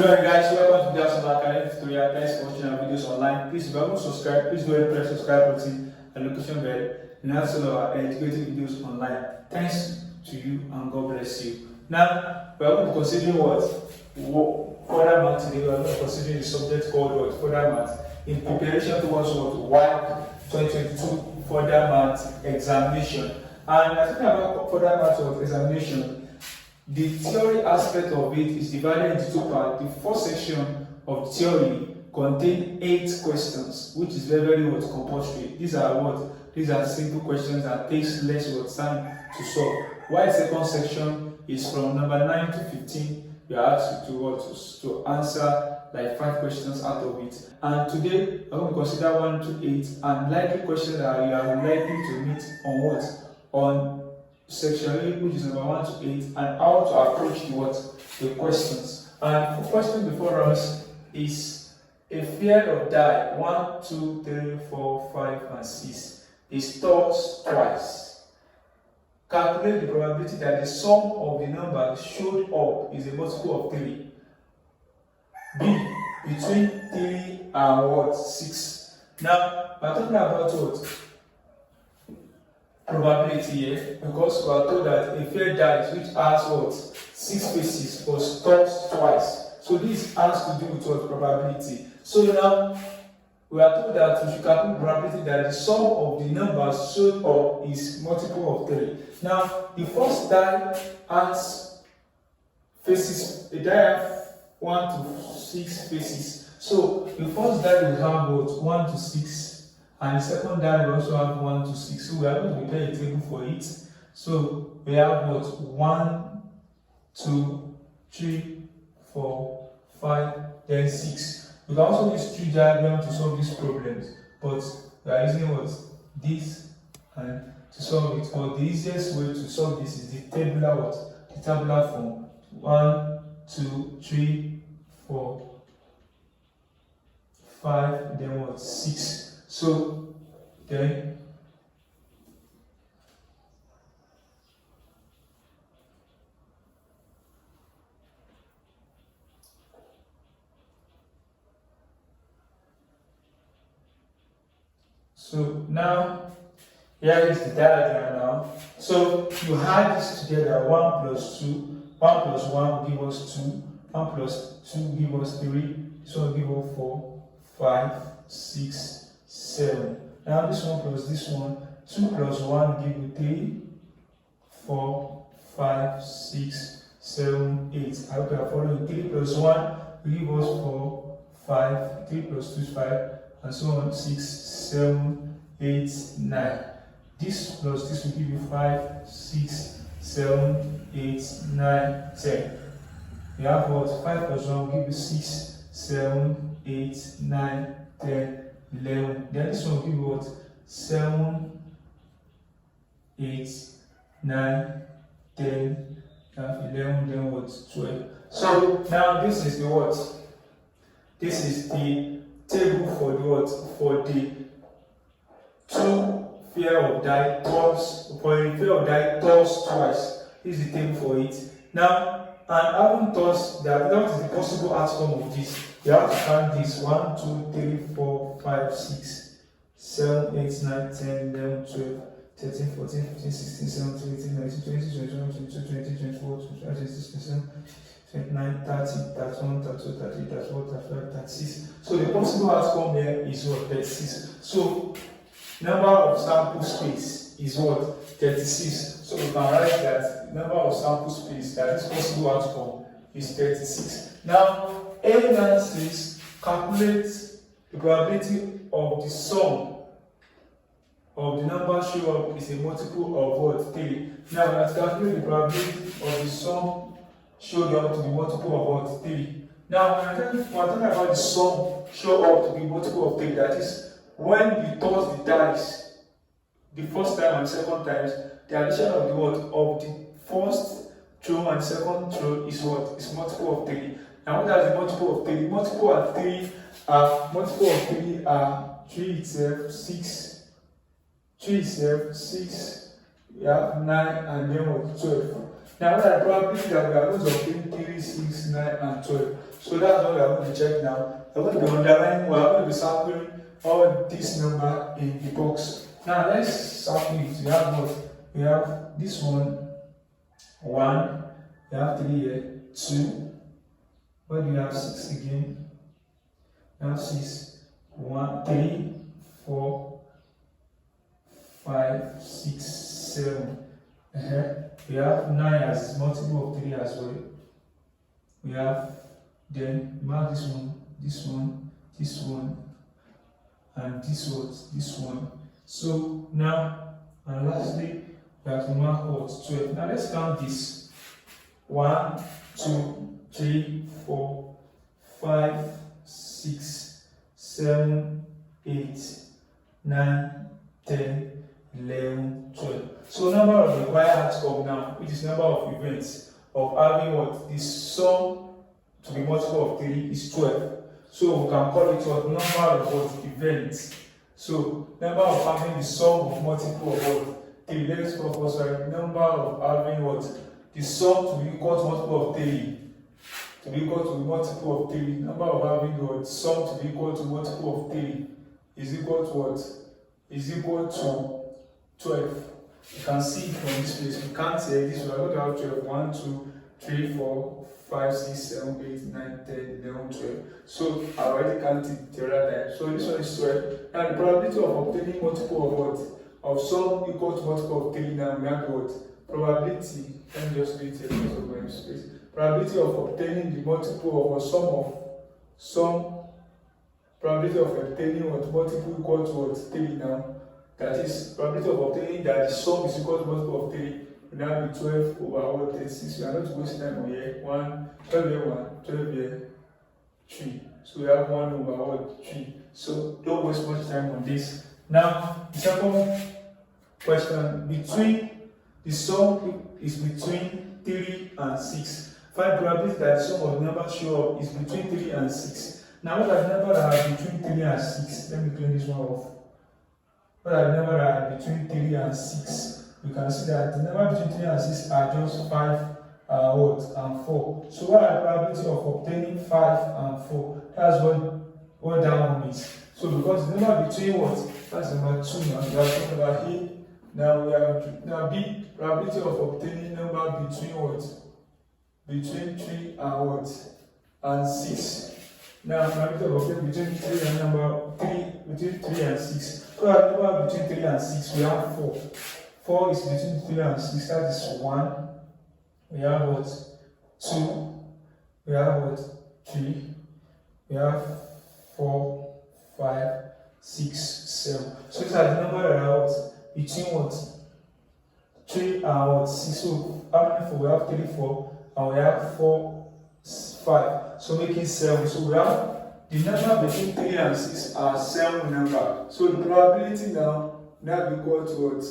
Hello guys, welcome to the Academic tutorial. Thanks for watching our videos online. Please, if you haven't subscribed, please go ahead and press the subscribe button and notification bell and also our educative videos online. Thanks to you and God bless you. Now, we are going to be considering further math today. We are going to be considering the subject called further math in preparation towards WAEC 2022 further math examination. And I think about further math examination. The theory aspect of it is divided into two parts. The first section of the theory contains 8 questions, which is very compulsory. These are simple questions that takes less time to solve. While the second section is from number 9 to 15, you are asked to answer like 5 questions out of it. And today I'm going to consider 1 to 8 and likely questions that you are likely to meet on section 8, which is number 1 to 8, and how to approach the questions. And the question before us is a pair of die 1, 2, 3, 4, 5, and 6 is tossed twice. Calculate the probability that the sum of the numbers showed up is a multiple of 3. B. Between 3 and 6. Now, we're talking about probability here, because we are told that a fair dice which has 6 faces was tossed twice. So this has to do with probability. So now we are told that we should calculate probability that the sum of the numbers showed up is multiple of 3. Now the first die has faces, a die has 1 to 6 faces. So the first die will have 1 to 6. And the second die we also have 1 to 6. So we are going to prepare a table for it. So we have 1, 2, 3, 4, 5, then 6. We can also use tree diagram to solve these problems. But we are using this and to solve it. But the easiest way to solve this is the tabular The tabular form. 1, 2, 3, 4, 5, then 6. So then now here is the diagram now. So you add this together, 1 plus 2, 1 plus 1 will give us 2, 1 plus 2 will give us 3, this one will give us 4, 5, 6, 7. Now this one plus this one, 2 plus 1 give you 3, 4, 5, 6, 7, 8. I hope you are following. 3 plus 1 will give us 4, 5, 3 plus 2 is 5, and so on, 6, 7, 8, 9. This plus this will give you 5, 6, 7, 8, 9, 10. You have 5 plus 1 will give you 6, 7, 8, 9, 10, 11. Then this one will give you 7, 8, 9, 10, 11, then 12. So now this is the This is the table for the 2 pair of die tossed twice. This is the table for it. Now, and having tossed that is the possible outcome of this. You have to count this 1, 2, 3, 4, 5, 6, 7, 8, 9, 10, 11, 12, 13, 14, 15, 16, 17, 18, 19, 20, 21, 22, 23, 24, 25, 26, 27, 29, 30, 31, 32, 33, 34, 35, 36. So the possible outcome here is 36. So number of sample space is 36. So we can write that number of sample space that is possible outcome is 36. Now, A says calculate the probability of the sum of the number show up is a multiple of 3. Now, let's calculate the probability of the sum showed up to be multiple of 3. Now, when we're talking about the sum show up to be multiple of 3, that is when you toss the dice the first time and second times, the addition of the first throw and second throw is is multiple of 3. Now what is the multiple of 3? Multiple of 3 are 3 itself, 6. 3 itself, 6. We have 9 and then 12. Now what are the probabilities that we are going to obtain 3, 6, 9, and 12? So that's what we are going to check now. We're going to be underlining, we are going to be sampling all this number in the box. Now let's sample it. We have what? We have this one, 1, we have 3 here, 2. What do you have? 6 again. Now 6, 1, 3, 4, 5, 6, 7. We have 9 as multiple of 3 as well. We have, then mark this one, this one, this one, and this one. So now, and lastly, we have to mark what? 12. Now let's count this. 1, 2, 3, 4, 5, 6, 7, 8, 9, 10, 11, 12. So number of required outcome now, which is number of events of having what? The sum to be multiple of 3 is 12. So we can call it what? Number of what? Events. So number of having the sum of multiple of what? 3. Let's focus on number of having what? The sum to be equal to multiple of 3. To be equal to multiple of 3. Number of having what? Sum to be equal to multiple of 3 is equal to what? Is equal to 12. You can see from this place, we can't say this. We are going to have 12. 1, 2, 3, 4, 5, 6, 7, 8, 9, 10, 11, 12. So I already counted the other time. So this one is 12. Now the probability of obtaining multiple of what? Of sum equal to multiple of 3. Now we have what? Probability. Let me just read it because of my space. Probability of obtaining the multiple of a sum. Probability of obtaining what? Multiple equal to what? 3 now. That is probability of obtaining that the sum is equal to multiple of 3. Will now be 12 over 36. We are not wasting time on here. 12 here 1, 12 here 3. So we have 1 over 3. So don't waste much time on this. Now the second question, between the sum is between 3 and 6. Find probability that the sum of the numbers show up is between 3 and 6. Now what are the numbers that are between 3 and 6? Let me clean this one off. What are the numbers that are between 3 and 6? We can see that the number between 3 and 6 are just 5 and 4. So what are the probability of obtaining 5 and 4? That's what that one means. So because the number between what? That's number 2 now. We are talking about A. Now we have now B. Probability of obtaining number between what? Between 3 and what? And 6. Now probability of obtaining between 3 and number 3 between 3 and 6. So our number between 3 and 6 we have 4. 4 is between 3 and 6, that is 1. We have what? 2. We have what? 3. We have 4, 5, 6, 7. So these are the numbers that are what? Between what? 3 and what? 6. So how many 4? We have 3, 4. And we have 4, 5. So making 7. So we have the number between 3 and 6 are 7 number. So the probability now equal to what?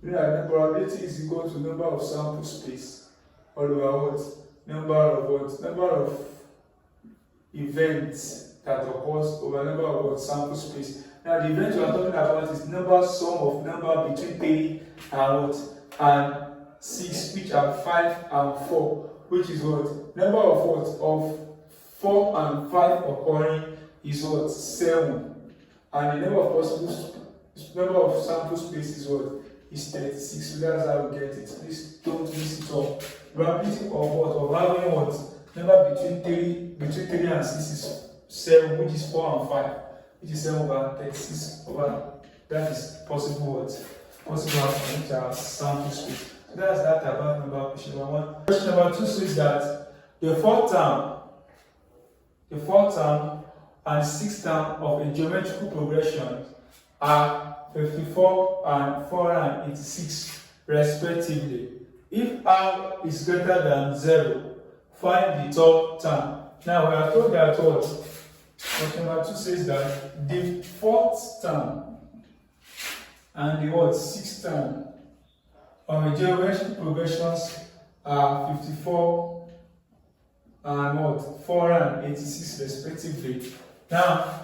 The probability is equal to number of sample space all over what? Number of what? Number of events that occurs over number of what? Sample space. Now the event we are talking about is sum of number between 3 and what? And 6, which are 5 and 4, which is what? Number of what? Of 4 and 5 occurring is what? 7. And the number of sample space is what? Is 36. So that's how we get it. Please don't miss it up. Probability of what? Of having what? Number between 3 and 6 is 7, which is 4 and 5, which is 7 over 36 over. That is possible what? Possible outcome, which are sample space. So that's that about number question number 1. Question number 2 says that the fourth term and sixth term of a geometrical progression are 54 and 486 respectively. If r is greater than 0, find the third term. Now we are told that what? Question number 2 says that the fourth term and the what? Sixth term of a geometric progressions are 54 and what? 486 respectively. Now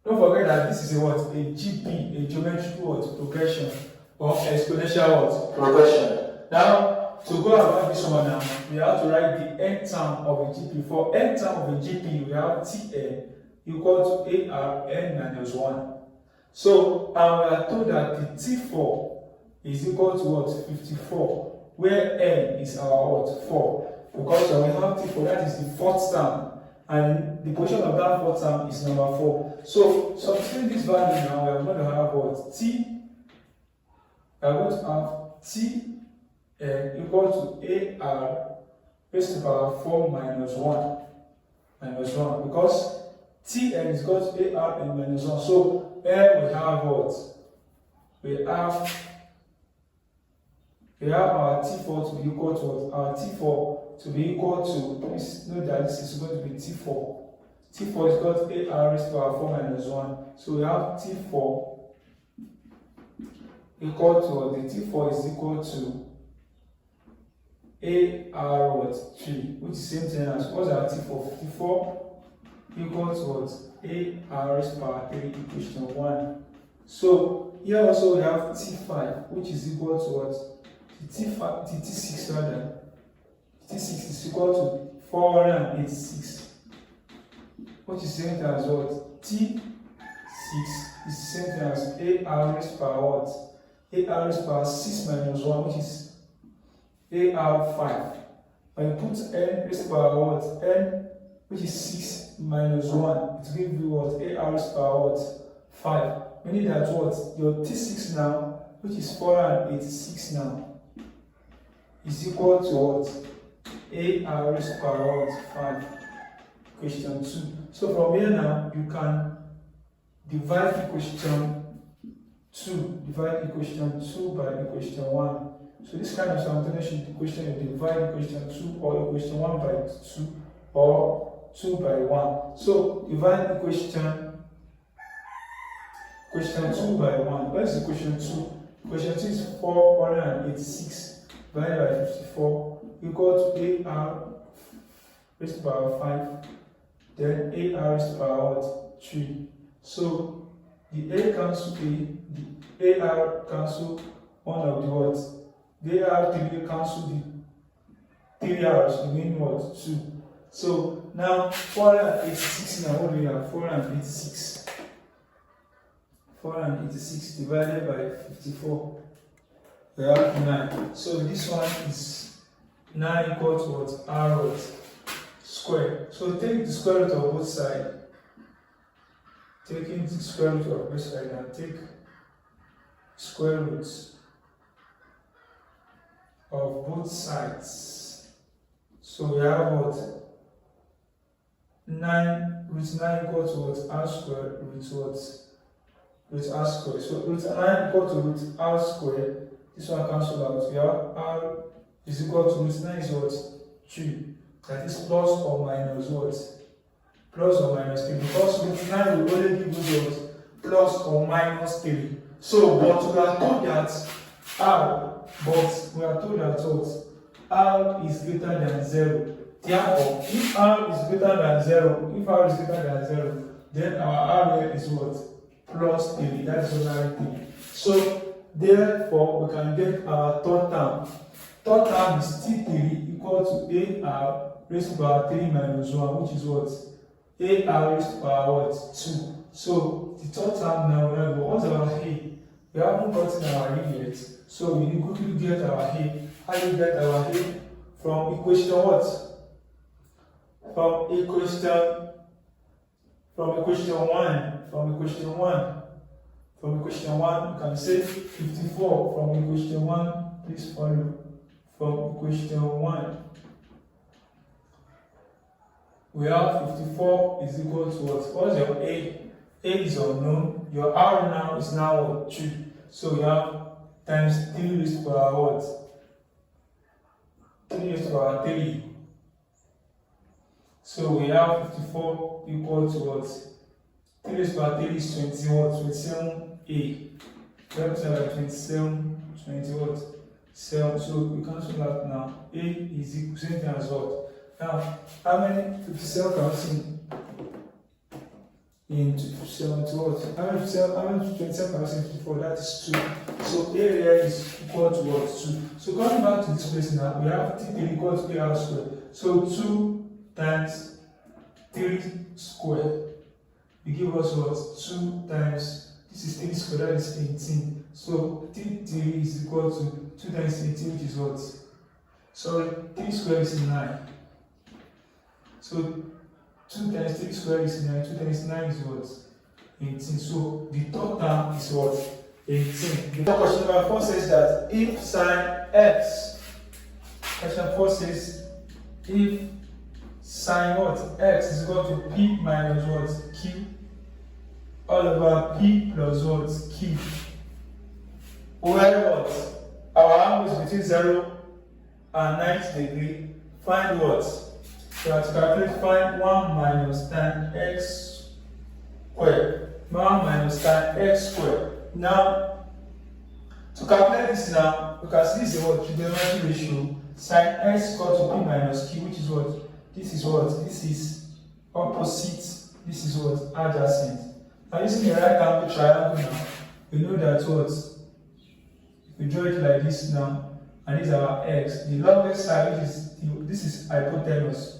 don't forget that this is a what? A GP, a geometrical what? Progression or exponential what? Progression. Now To go about this one now, we have to write the nth term of a GP. For nth term of a GP, we have Tn equal to AR n minus 1. So, we are told that the T4 is equal to what? 54, where n is our what? 4. Because when we have T4, that is the fourth term, and the position of that fourth term is number 4. So, substituting this value now, we are going to have what? T. We are going to have T equal to AR raised to the power 4 minus 1. Because Tn is equal to AR n minus 1. So, here we have what? We have our T4 to be equal to what? Our T4 to be equal to, please note that this is going to be T4. T4 is equal to AR raised to the power 4 minus 1. So we have T4 equal to what? The T4 is equal to AR what? 3, which is the same thing as what's our T4? 54 equal to what? AR raised to the power 3 equation 1. So here also we have T5, which is equal to what? T6 rather. T6 is equal to 486, which is the same thing as what? T6 is the same thing as AR raised to the power what? AR raised to the power 6 minus 1, which is AR5. When you put n raised to the power what? N, which is 6 minus 1, it gives you what? AR raised to the power what? 5. Meaning that what? Your T6 now, which is 486 now, is equal to what? AR raised to the power what? 5. Question 2. So from here now, you can divide equation 2. Divide equation 2 by equation 1. So this kind of simultaneous equation, you divide equation 2 or equation 1 by 2 or 2 by 1. So divide equation 2 by 1. What is equation 2? Equation 2 is 486 divided by 54 equal to AR raised to the power 5. Then AR raised to the power 3. So the A cancel A, the AR cancel one of the words. The AR 3 cancel the 3 R's, the mean what? 2. So now 486 now, what do we have? 486. 486 divided by 54. We have 9. So this one is 9 equal to what? R what? Square. So take the square root of both sides. Taking the square root of both sides and take square roots of both sides. So we have what? 9 root 9 equal to what? R square root what? Root R square. So root 9 equal to root R square. This one cancel out. We have R is equal to root 9 is what? 3. That is plus or minus what? Plus or minus 3. Because root 9 will only give you what? Plus or minus 3. So, but we are told that R is greater than 0. Therefore, if R is greater than 0, then our R here is what? Plus 3. That is another thing. So, therefore, we can get our third term. Third term is T3 equal to AR raised to the power 3 minus 1, which is what? AR raised to the power what? 2. So, the third term now, we have what's our A? We haven't gotten our A yet. So, we need quickly get our A. How do you get our A? From equation what? From equation 1, you can say 54 from equation 1, please follow. From equation 1, we have 54 is equal to what? What is your A? A is unknown. Your R now is now what? 2. So you have times 3 raised to the power what? 3 raised to the power 3. So we have 54 equal to what? 3 raised to the power 3 is 20 what? 27A. Represent by 27, 20 what? 7. So we cancel that now. A is equal to same thing as what? Now, how many 57 can we see? into 70 what? How many 27,54? That is 2. So area is equal to what? 2. So coming back to this place now, we have 3 equal to AR squared. So 2 times 3 squared. We give us what? 2 times, this is 3 squared, that is 18. So 3 is equal to 2 times 18, which is what? Sorry, 3 squared is 9. So 2 times 3 squared is 9, 2 times 9 is what? 18. So the third term is what? 18. The question number 4 says that if sine x, question 4 says if sine what? X is equal to p minus what? Q all over p plus what? Q. Where what? Our angle is between 0 and 90 degrees. Find what? So to calculate, find 1 minus tan x squared. 1 minus tan x squared. Now, to calculate this now, because this is what? Trigonometric ratio. Sine x equal to p minus q, which is what? This is what? This is opposite. This is what? Adjacent. Now, using a right angle triangle now, we know that what? If we draw it like this now, and this is our x, the longest side, this is hypotenuse.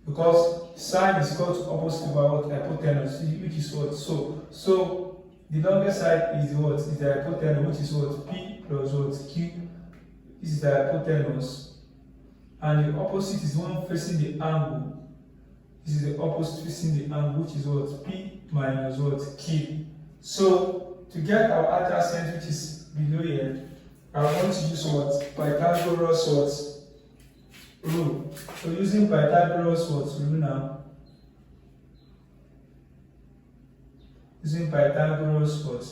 Because sine is equal to opposite over what? Hypotenuse, which is what? So the longest side is what? Is the hypotenuse, which is what? P plus what? Q. This is the hypotenuse. And the opposite is the one facing the angle. This is the opposite facing the angle, which is what? P minus what? Q. So to get our adjacent, which is below here, I want to use what? Pythagoras what? Rule. So using Pythagoras what? Rule now. Using Pythagoras what?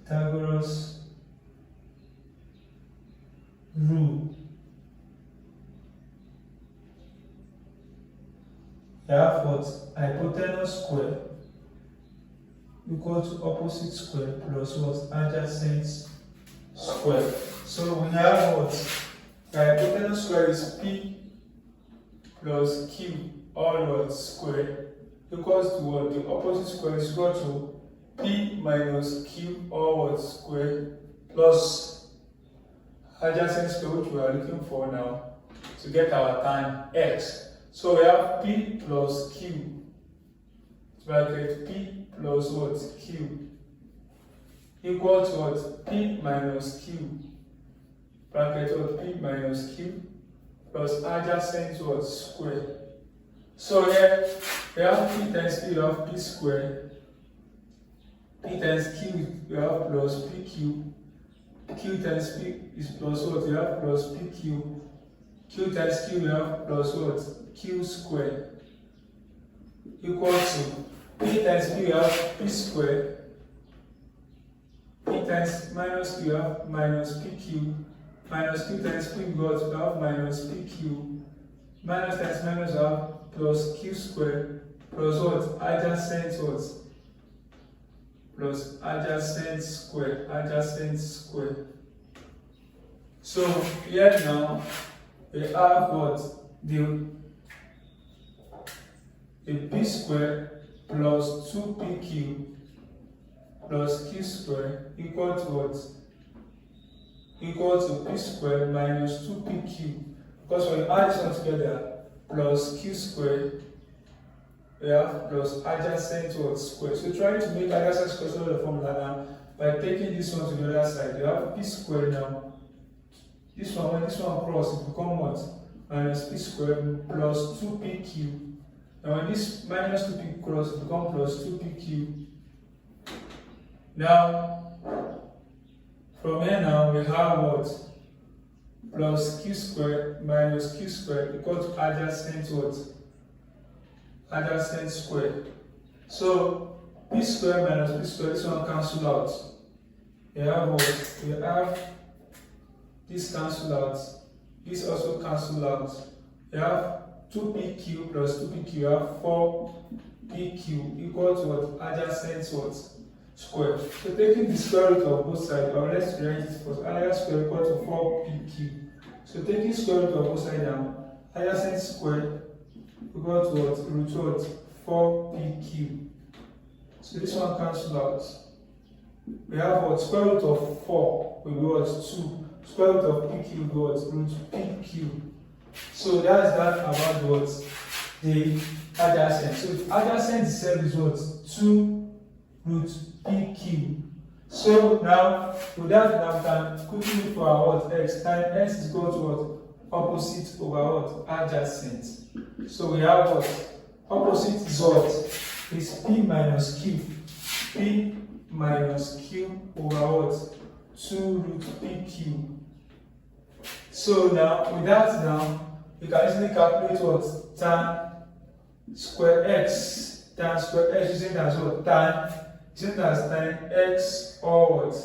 Pythagoras rule. You have what? Hypotenuse square equal to opposite square plus what? Adjacent square. So we have what? The hypotenuse square is p plus q all what? Square equals to what? The opposite square is equal to p minus q all what? Square plus adjacent square, which we are looking for now to get our tan x. So we have p plus q bracket p plus what? Q equal to what? P minus q bracket what? P minus q plus adjacent what? Square. So here we have p times p, we have p square. P times q, we have plus pq. Q times p is plus what? We have plus pq. Q times q, we have plus what? Q square equal to p times p, we have p square. P times minus q, we have minus pq. Minus q times p, we have minus pq. Minus times minus, we have plus q square plus what? Adjacent what? Plus adjacent square. Adjacent square. So here now we have what? The p square plus 2pq plus q square equal to what? Equal to p square minus 2pq. Because when you add this one together, plus q square, we have plus adjacent what? Square. So trying to make adjacent square solve the formula now by taking this one to the other side. You have p square now. This one, when this one cross, it becomes what? Minus p square plus 2pq. Now when this minus 2p cross, it becomes plus 2pq. Now, from here now, we have what? Plus q square minus q square equal to adjacent what? Adjacent square. So, p square minus p square, this one cancel out. We have what? We have this cancel out. This also cancel out. We have 2pq plus 2pq, you have 4pq equal to what? Adjacent what? Square. So taking the square root of both sides, or let's write it first. Adjacent square equal to 4pq. So taking square root of both sides now, adjacent square we got what? Root what? 4pq. So this one cancels out. We have what? Square root of 4 will be what? 2. Square root of pq will be what? Root pq. So that's that about what? The adjacent. So the adjacent itself is what? 2 root pq. So now, with that, now we can quickly look for our what? X. Time x is equal to what? Opposite over what? Adjacent. So we have what? Opposite is what? Is p minus q. P minus q over what? 2 root pq. So now, with that now, we can easily calculate what? Tan square x. Tan square x using as what? Tan. Using as tan x or what?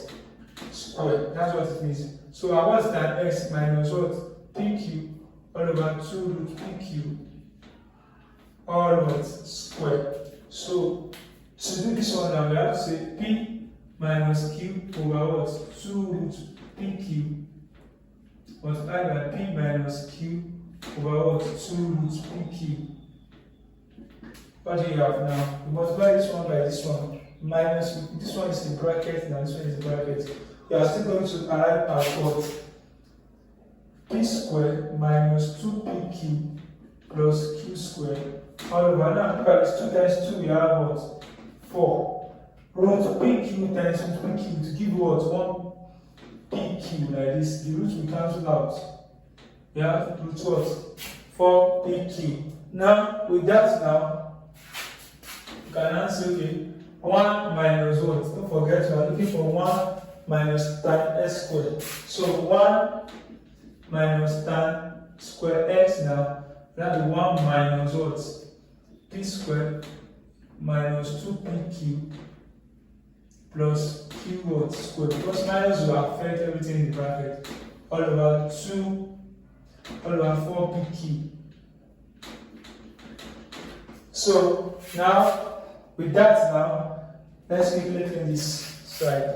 Square. That's what it means. So I want tan x minus what? Pq all over 2 root pq all what? Square. So to do this one now, we have to say p minus q over what? 2 root pq multiplied by p minus q over what? 2 root pq. What do you have now? We multiply this one by this one. Minus, this one is the bracket, now this one is the bracket. We are still going to arrive at what? P squared minus 2pq plus q squared all over. Now look at this, 2 times 2 we have what? 4. Root pq times root pq to give what? 1pq like this. The root will cancel out. We have root what? 4pq. Now with that now, you can answer okay. 1 minus what? Don't forget we are looking for 1 minus tan s squared. So 1 minus tan square x now, that will be 1 minus what? P squared minus 2pq plus q what? Squared. Plus minus will affect everything in the bracket. All over 4pq. So now, with that now, let's quickly clean this side.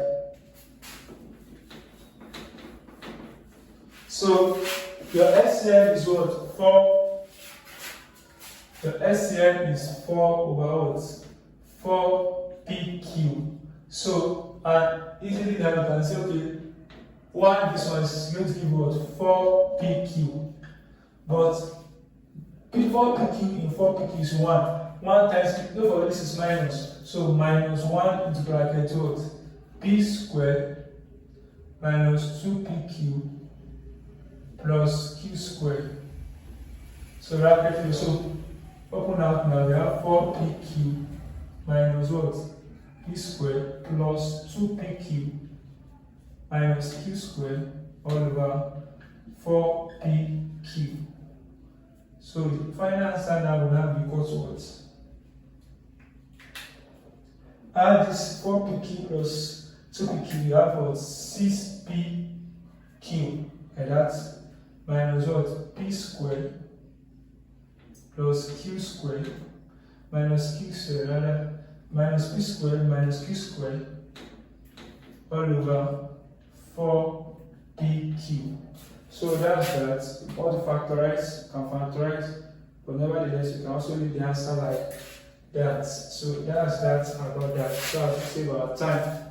So your SCM is what? 4. Your SCM is 4 over what? 4pq. So easily now you can say okay, this one is going to give what? 4pq. But 4pq in 4pq is 1. 1 times, don't forget this is minus. So minus 1 into bracket what? P squared minus 2pq plus q squared. So bracket, so open out now, we have 4pq minus what? P squared plus 2pq minus q squared all over 4pq. So the final answer now will now be equal to what? Add this 4pq plus 2pq, you have what? 6pq, and that's minus what? P squared plus q squared minus q squared, rather minus p squared minus q squared all over 4pq. So that's that. All the factorize, can factorize, but nevertheless you can also leave the answer like that. So that's that about that. So as to save our time.